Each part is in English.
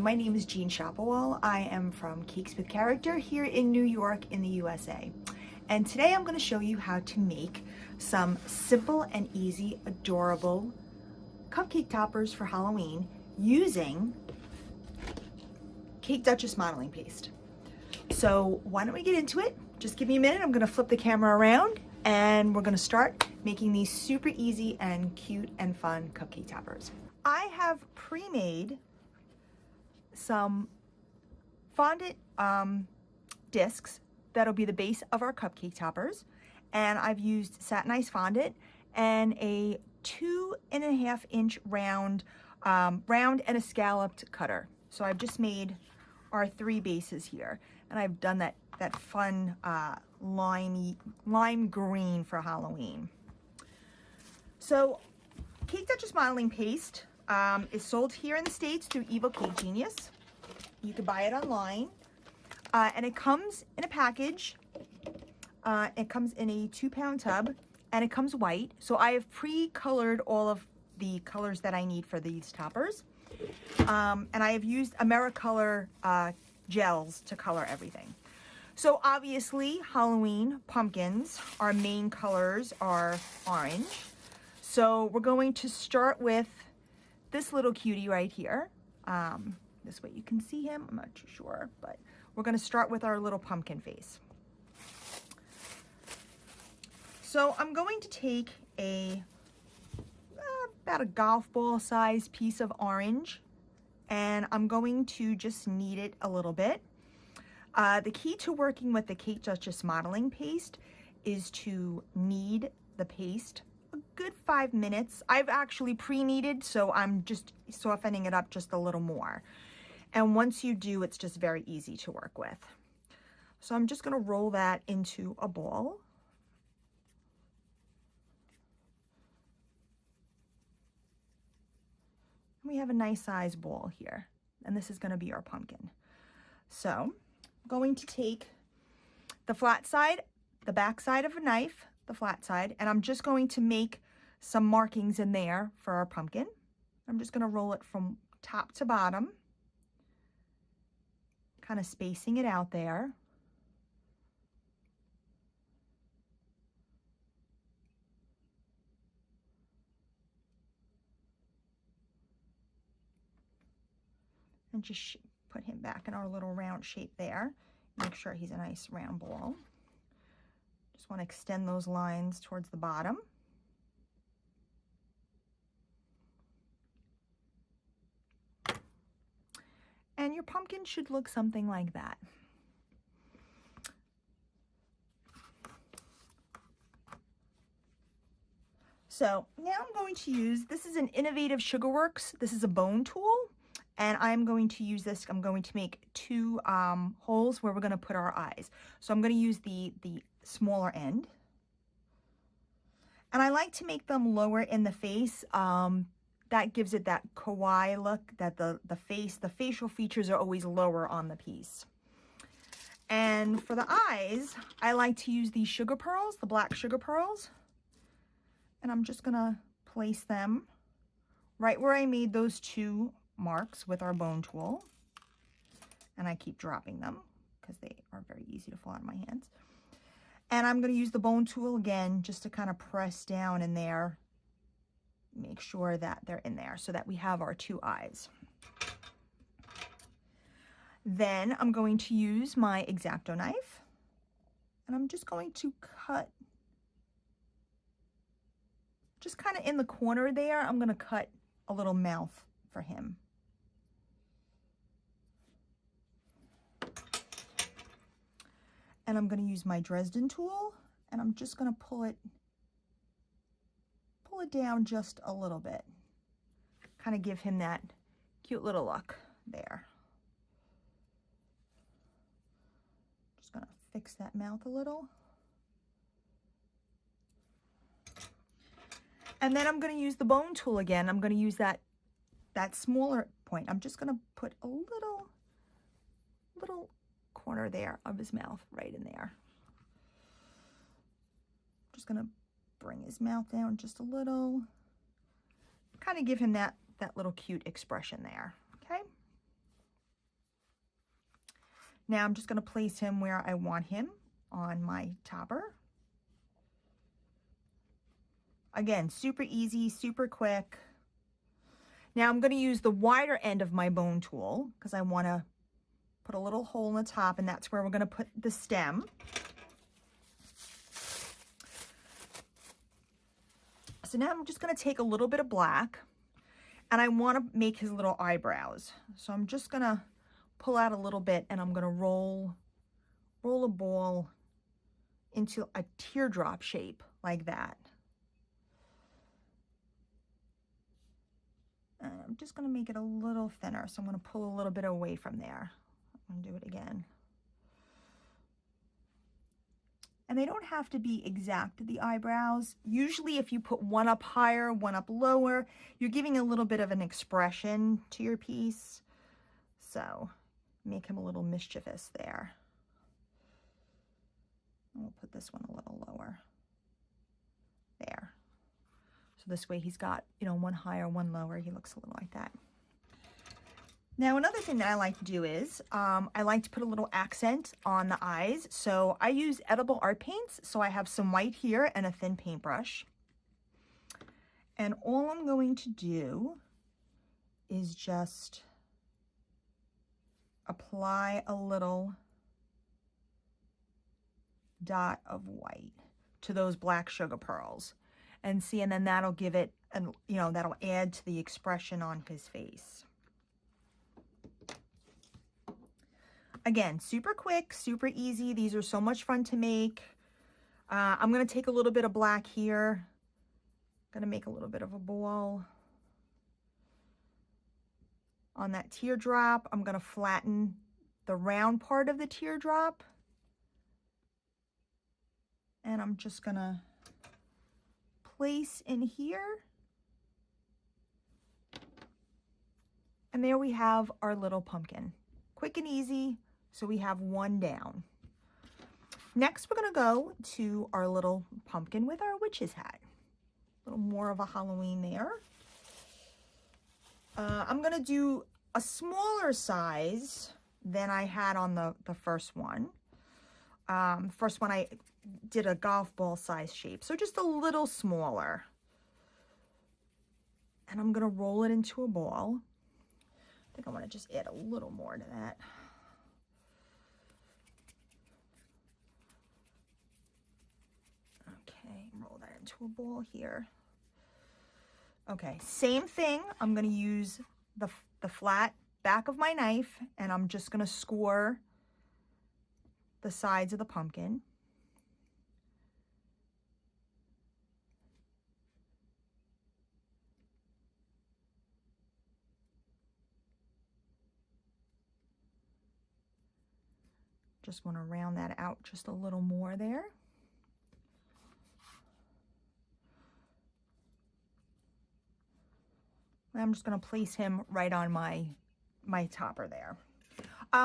my name is Jean Schapowal. I am from Cakes with Character here in New York in the USA. And today I'm going to show you how to make some simple and easy, adorable cupcake toppers for Halloween using Cake Dutchess modeling paste. So why don't we get into it? Just give me a minute. I'm going to flip the camera around and we're going to start making these super easy and cute and fun cupcake toppers. I have pre-made some fondant discs that'll be the base of our cupcake toppers, and I've used satinized fondant and a 2.5 inch round and a scalloped cutter. So I've just made our 3 bases here, and I've done that fun lime green for Halloween. So Cake Dutchess modeling paste is sold here in the States through Evil Cake Genius. You can buy it online, and it comes in a package. It comes in a 2-pound tub, and it comes white. So I have pre-colored all of the colors that I need for these toppers, and I have used AmeriColor gels to color everything. So obviously, Halloween pumpkins, our main colors are orange. So we're going to start with this little cutie right here. This way you can see him. I'm not too sure, but we're going to start with our little pumpkin face. So I'm going to take about a golf ball sized piece of orange, and I'm going to just knead it a little bit. The key to working with the Cake Dutchess modeling paste is to knead the paste a good 5 minutes. I've actually pre-kneaded, so I'm just softening it up just a little more. And once you do, it's just very easy to work with. So I'm just going to roll that into a ball. We have a nice size ball here, and this is going to be our pumpkin. So I'm going to take the flat side, the back side of a knife, the flat side, and I'm just going to make some markings in there for our pumpkin. I'm just going to roll it from top to bottom, kind of spacing it out there. And just put him back in our little round shape there. Make sure he's a nice round ball. Just want to extend those lines towards the bottom. And your pumpkin should look something like that. So now I'm going to use, this is an Innovative Sugarworks. This is a bone tool, and I'm going to use this. I'm going to make 2 holes where we're going to put our eyes. So I'm going to use the smaller end. And I like to make them lower in the face. That gives it that kawaii look, that the facial features are always lower on the piece. And for the eyes, I like to use these sugar pearls, the black sugar pearls. And I'm just gonna place them right where I made those 2 marks with our bone tool. And I keep dropping them because they are very easy to fall out of my hands. And I'm gonna use the bone tool again just to kind of press down in there. Make sure that they're in there so that we have our 2 eyes. Then I'm going to use my X-Acto knife, and I'm just going to cut just kind of in the corner there. I'm going to cut a little mouth for him. And I'm going to use my Dresden tool, and I'm just going to pull it down just a little bit. Kind of give him that cute little look there. Just going to fix that mouth a little. And then I'm going to use the bone tool again. I'm going to use that smaller point. I'm just going to put a little corner there of his mouth right in there. Just going to bring his mouth down just a little. Kind of give him that little cute expression there. Okay. Now I'm just going to place him where I want him on my topper. Again, super easy, super quick. Now I'm going to use the wider end of my bone tool because I want to put a little hole in the top, and that's where we're going to put the stem. So now I'm just going to take a little bit of black, and I want to make his little eyebrows. So I'm just going to pull out a little bit, and I'm going to roll a ball into a teardrop shape like that. And I'm just going to make it a little thinner, so I'm going to pull a little bit away from there. I'm going to do it again. And they don't have to be exact, the eyebrows. Usually if you put one up higher, one up lower, you're giving a little bit of an expression to your piece. So make him a little mischievous there. And we'll put this one a little lower. There. So this way he's got, you know, one higher, one lower. He looks a little like that. Now, another thing that I like to do is I like to put a little accent on the eyes. So I use edible art paints. So I have some white here and a thin paintbrush. And all I'm going to do is just apply a little dot of white to those black sugar pearls. And see, and then that'll give it, you know, that'll add to the expression on his face. Again, super quick, super easy. These are so much fun to make. I'm going to take a little bit of black here. Going to make a little bit of a ball. On that teardrop, I'm going to flatten the round part of the teardrop. And I'm just going to place in here. And there we have our little pumpkin. Quick and easy. So we have one down. Next, we're going to go to our little pumpkin with our witch's hat. A little more of a Halloween there. I'm going to do a smaller size than I had on the first one. First one I did a golf ball size shape. So just a little smaller. And I'm going to roll it into a ball. I think I want to just add a little more to that. Okay, roll that into a ball here. Okay, same thing. I'm going to use the flat back of my knife, and I'm just going to score the sides of the pumpkin. Just want to round that out just a little more there. I'm just going to place him right on my topper there.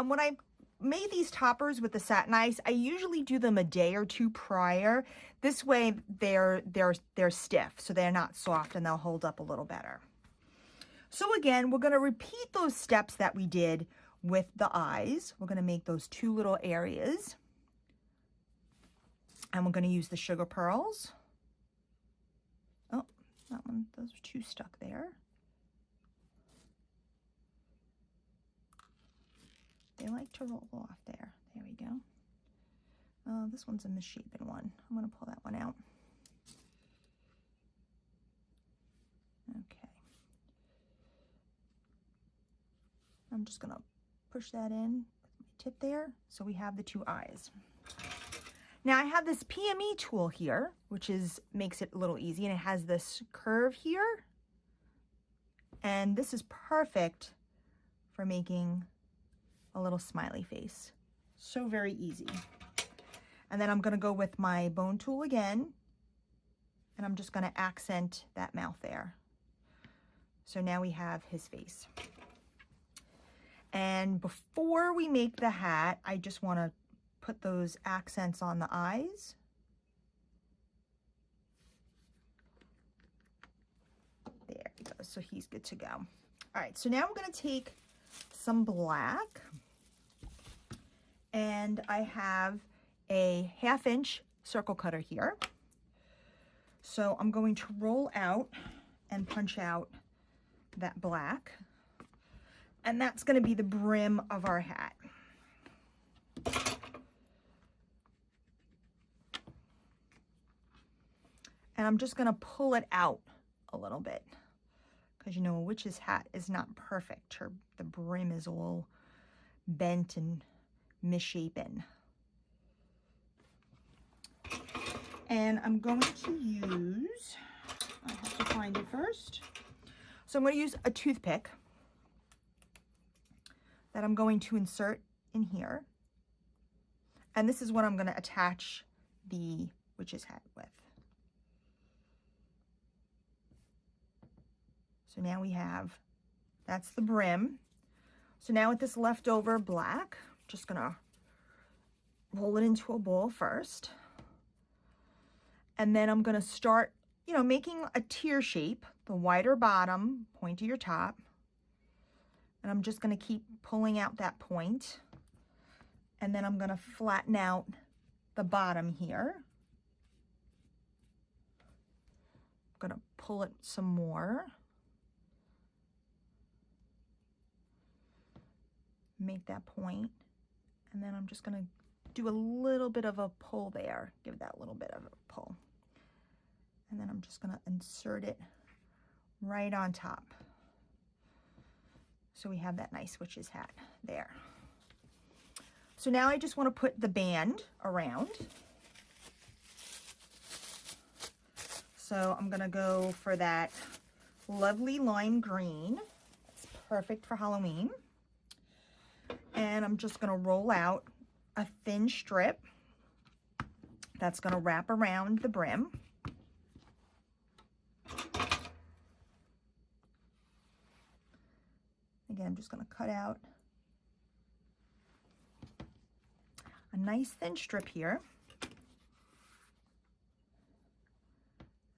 When I made these toppers with the satin ice, I usually do them a day or two prior. This way they're stiff, so they're not soft, and they'll hold up a little better. So again, we're going to repeat those steps that we did with the eyes. We're going to make those two little areas, and we're going to use the sugar pearls. Oh, that one, those are two stuck there. They like to roll off there. There we go. This one's a misshapen one. I'm going to pull that one out. Okay. I'm just going to push that in with my tip there, so we have the two eyes. Now I have this PME tool here, which makes it a little easy, and it has this curve here. And this is perfect for making a little smiley face. So very easy. And then I'm going to go with my bone tool again, and I'm just going to accent that mouth there. So now we have his face. And before we make the hat, I just want to put those accents on the eyes. There we go. So he's good to go. All right, so now I'm going to take some black, And I have a 1/2 inch circle cutter here. So I'm going to roll out and punch out that black. And that's going to be the brim of our hat. And I'm just going to pull it out a little bit, because you know a witch's hat is not perfect. The brim is all bent and misshapen. And I'm going to use, I have to find it first. So I'm going to use a toothpick that I'm going to insert in here. And this is what I'm going to attach the witch's hat with. So now we have, that's the brim. So now with this leftover black, I'm just gonna roll it into a ball first. And then I'm gonna start, you know, making a tear shape, the wider bottom, pointier top. And I'm just gonna keep pulling out that point. And then I'm gonna flatten out the bottom here. I'm gonna pull it some more. Make that point, and then I'm just going to do a little bit of a pull there, give that little bit of a pull, and then I'm just going to insert it right on top. So we have that nice witch's hat there. So now I just want to put the band around. So I'm going to go for that lovely lime green. It's perfect for Halloween. And I'm just going to roll out a thin strip that's going to wrap around the brim. Again, I'm just going to cut out a nice thin strip here.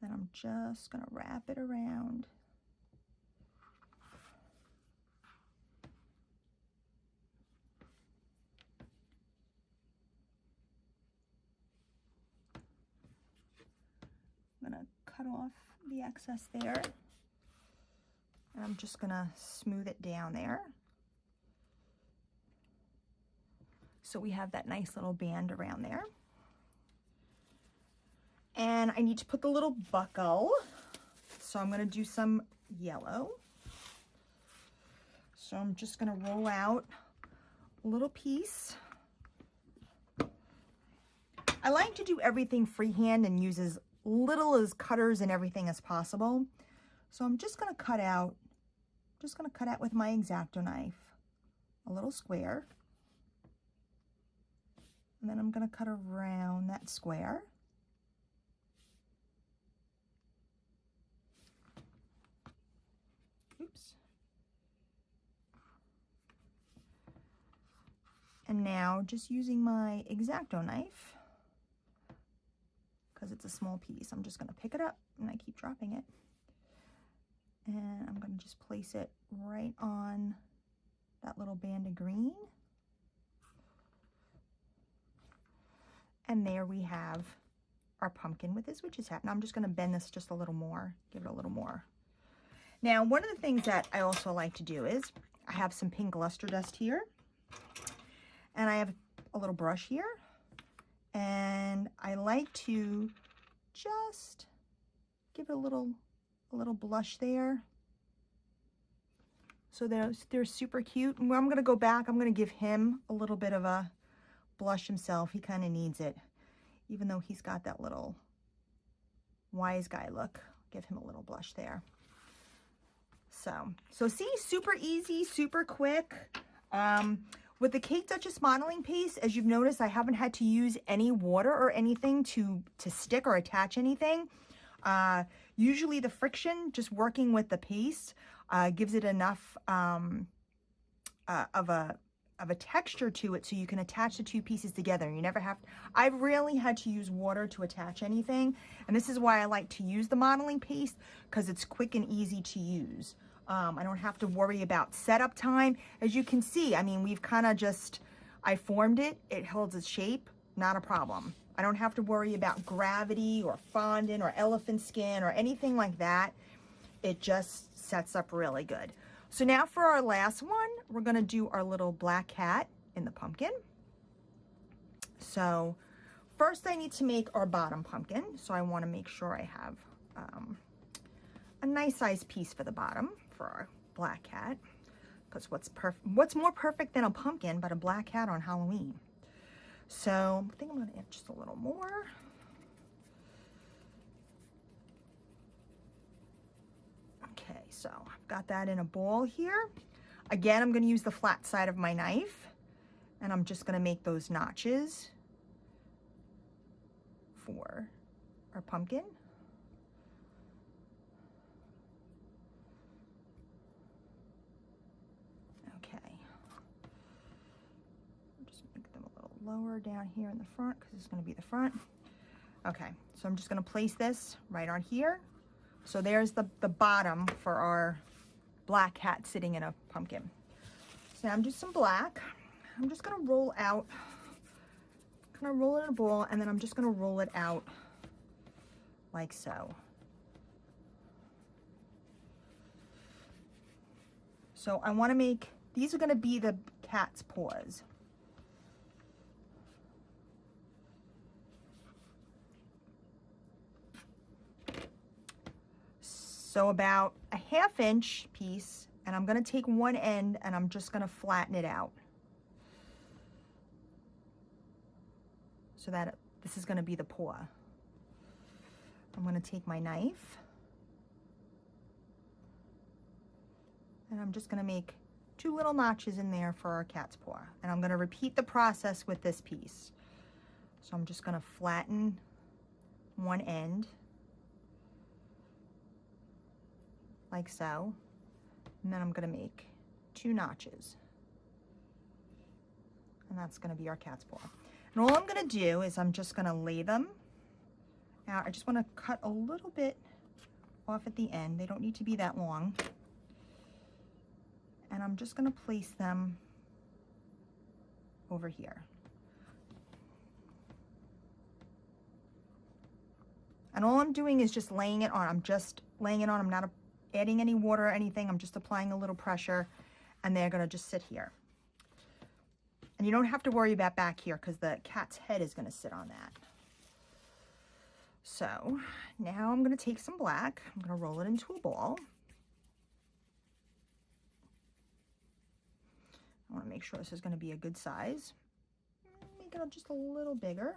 Then I'm just going to wrap it around. I'm going to cut off the excess there, and I'm just going to smooth it down there. So we have that nice little band around there. And I need to put the little buckle. So I'm going to do some yellow. So I'm just going to roll out a little piece. I like to do everything freehand and use as little as cutters and everything as possible. So I'm just going to cut out, with my X-Acto knife a little square. And then I'm going to cut around that square. Oops. And now just using my X-Acto knife, because it's a small piece, I'm just going to pick it up, and I keep dropping it. And I'm going to just place it right on that little band of green. And there we have our pumpkin with his witch's hat. Now I'm just going to bend this just a little more, give it a little more. Now, one of the things that I also like to do is I have some pink luster dust here, and I have a little brush here, and I like to just give it a little blush there. So they're super cute. And I'm going to go back, I'm going to give him a little bit of a blush himself. He kind of needs it, even though he's got that little wise guy look. Give him a little blush there. So see, super easy, super quick. With the Cake Dutchess modeling paste, as you've noticed, I haven't had to use any water or anything to stick or attach anything. Usually the friction, just working with the paste, gives it enough of a texture to it so you can attach the two pieces together. You never have, I've rarely had to use water to attach anything, and this is why I like to use the modeling paste, because it's quick and easy to use. I don't have to worry about setup time. As you can see, I mean, we've kind of just, I formed it, it holds its shape, not a problem. I don't have to worry about gravity or fondant or elephant skin or anything like that. It just sets up really good. So now for our last one, we're gonna do our little black cat in the pumpkin. So first I need to make our bottom pumpkin. So I wanna make sure I have a nice size piece for the bottom for our black cat. Because what's more perfect than a pumpkin but a black cat on Halloween? So I think I'm gonna add just a little more. Okay, so I've got that in a bowl here. Again, I'm gonna use the flat side of my knife and I'm just gonna make those notches for our pumpkin. Lower down here in the front because it's going to be the front. Okay, so I'm just going to place this right on here. So there's the bottom for our black cat sitting in a pumpkin. So now I'm just some black. I'm just going to roll out, kind of roll it in a ball, and then I'm just going to roll it out like so. So I want to make, these are going to be the cat's paws. So about a 1/2 inch piece, and I'm gonna take one end and I'm just gonna flatten it out. So that this is gonna be the paw. I'm gonna take my knife and I'm just gonna make 2 little notches in there for our cat's paw. And I'm gonna repeat the process with this piece. So I'm just gonna flatten one end like so, and then I'm gonna make 2 notches, and that's gonna be our cat's paw. And all I'm gonna do is I'm just gonna lay them out. I just wanna cut a little bit off at the end. They don't need to be that long. And I'm just gonna place them over here. And all I'm doing is just laying it on. I'm just laying it on. I'm not adding any water or anything. I'm just applying a little pressure, and they're gonna just sit here. And you don't have to worry about back here because the cat's head is gonna sit on that. So now I'm gonna take some black. I'm gonna roll it into a ball. I wanna make sure this is gonna be a good size. Make it just a little bigger.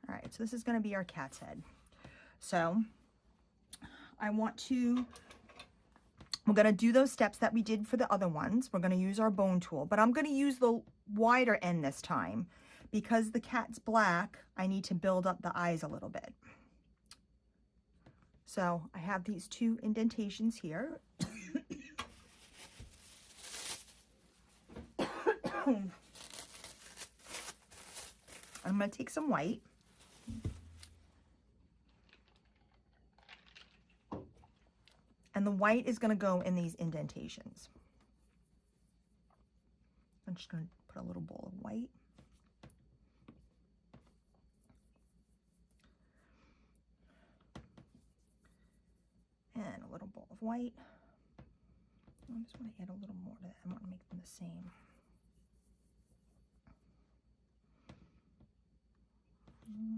All right, so this is gonna be our cat's head. So we're gonna do those steps that we did for the other ones. We're gonna use our bone tool, but I'm gonna use the wider end this time. Because the cat's black, I need to build up the eyes a little bit. So I have these 2 indentations here. I'm gonna take some white. And the white is going to go in these indentations. I'm just going to put a little bowl of white. And a little bowl of white. I just want to add a little more to that. I want to make them the same.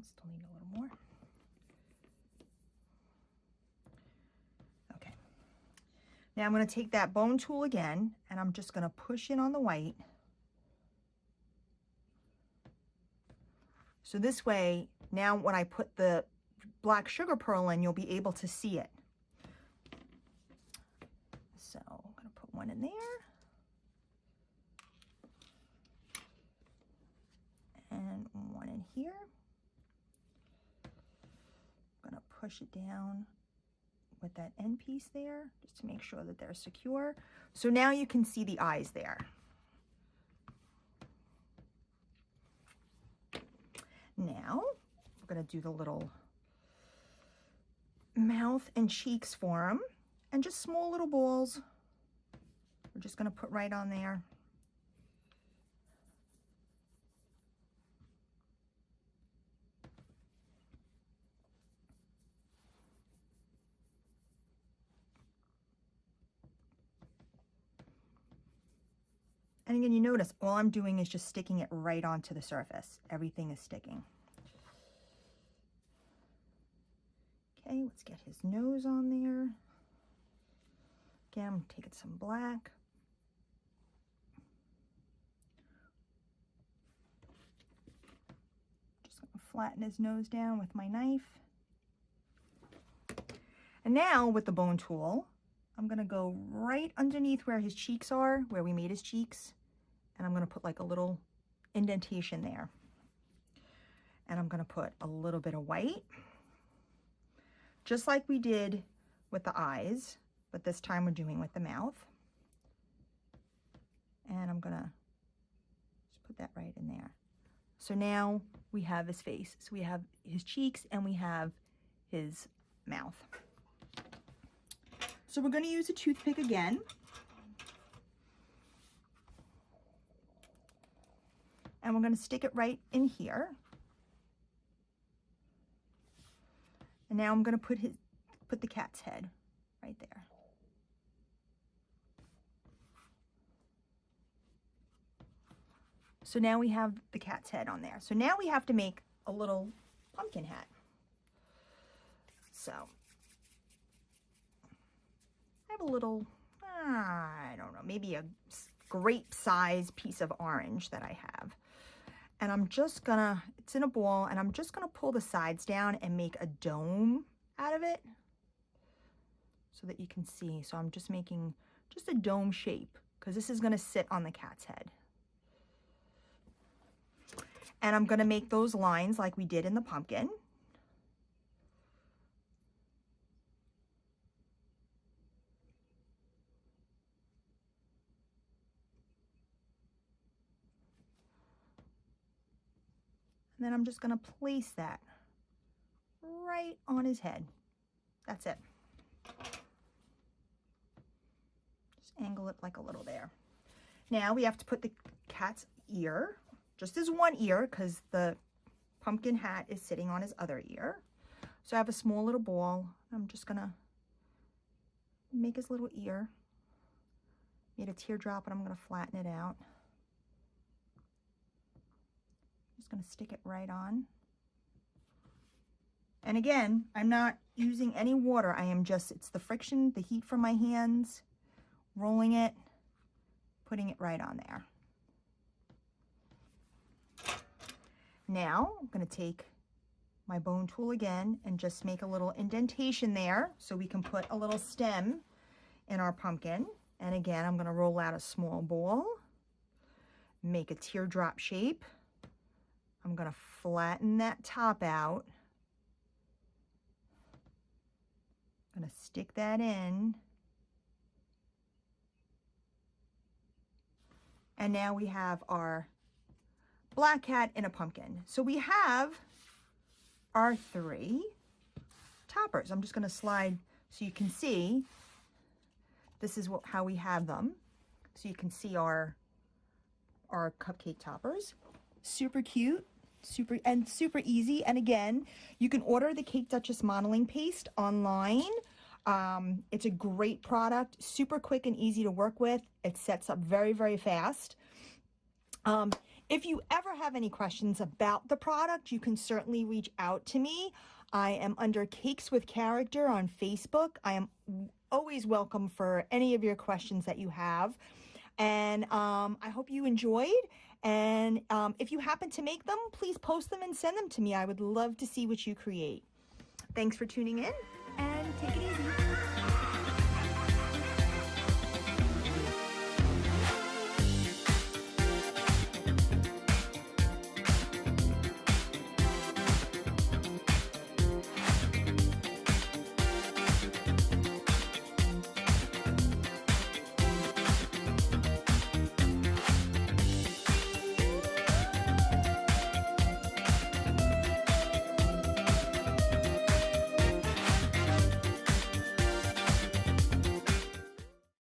Still need a little more. Okay. Now I'm going to take that bone tool again, and I'm just going to push in on the white. So this way, now when I put the black sugar pearl in, you'll be able to see it. So I'm going to put one in there. And one in here. I'm going to push it down with that end piece there, just to make sure that they're secure. So now you can see the eyes there. Now, we're going to do the little mouth and cheeks for them. And just small little balls. We're just going to put right on there. And again, you notice all I'm doing is just sticking it right onto the surface. Everything is sticking. Okay, let's get his nose on there. Again, I'm taking some black. Just gonna flatten his nose down with my knife. And now with the bone tool, I'm gonna go right underneath where his cheeks are, where we made his cheeks. And I'm gonna put like a little indentation there. And I'm gonna put a little bit of white, just like we did with the eyes, but this time we're doing with the mouth. And I'm gonna just put that right in there. So now we have his face. So we have his cheeks and we have his mouth. So we're gonna use a toothpick again. And we're gonna stick it right in here. And now I'm gonna put the cat's head right there. So now we have the cat's head on there. So now we have to make a little pumpkin hat. So I have a little, I don't know, maybe a grape size piece of orange that I have. And I'm just gonna, it's in a ball, and I'm just gonna pull the sides down and make a dome out of it so that you can see. So I'm just making just a dome shape because this is gonna sit on the cat's head. And I'm gonna make those lines like we did in the pumpkin. And then I'm just gonna place that right on his head. That's it. Just angle it like a little there. Now we have to put the cat's ear, just as one ear, because the pumpkin hat is sitting on his other ear. So I have a small little ball. I'm just gonna make his little ear. Made a teardrop, and I'm gonna flatten it out. Just gonna stick it right on. And again, I'm not using any water. I am just, it's the friction, the heat from my hands, rolling it, putting it right on there. Now I'm gonna take my bone tool again and just make a little indentation there so we can put a little stem in our pumpkin. And again, I'm gonna roll out a small ball, make a teardrop shape. I'm gonna flatten that top out. I'm gonna stick that in. And now we have our black cat in a pumpkin. So we have our 3 toppers. I'm just gonna slide so you can see. This is how we have them. So you can see our cupcake toppers. Super cute, super easy. And again, you can order the Cake Dutchess modeling paste online. It's a great product, super quick and easy to work with. It sets up very, very fast. If you ever have any questions about the product, you can certainly reach out to me. I am under Cakes with Character on Facebook. I am always welcome for any of your questions that you have. And I hope you enjoyed. And if you happen to make them, please post them and send them to me. I would love to see what you create. Thanks for tuning in, and take it easy.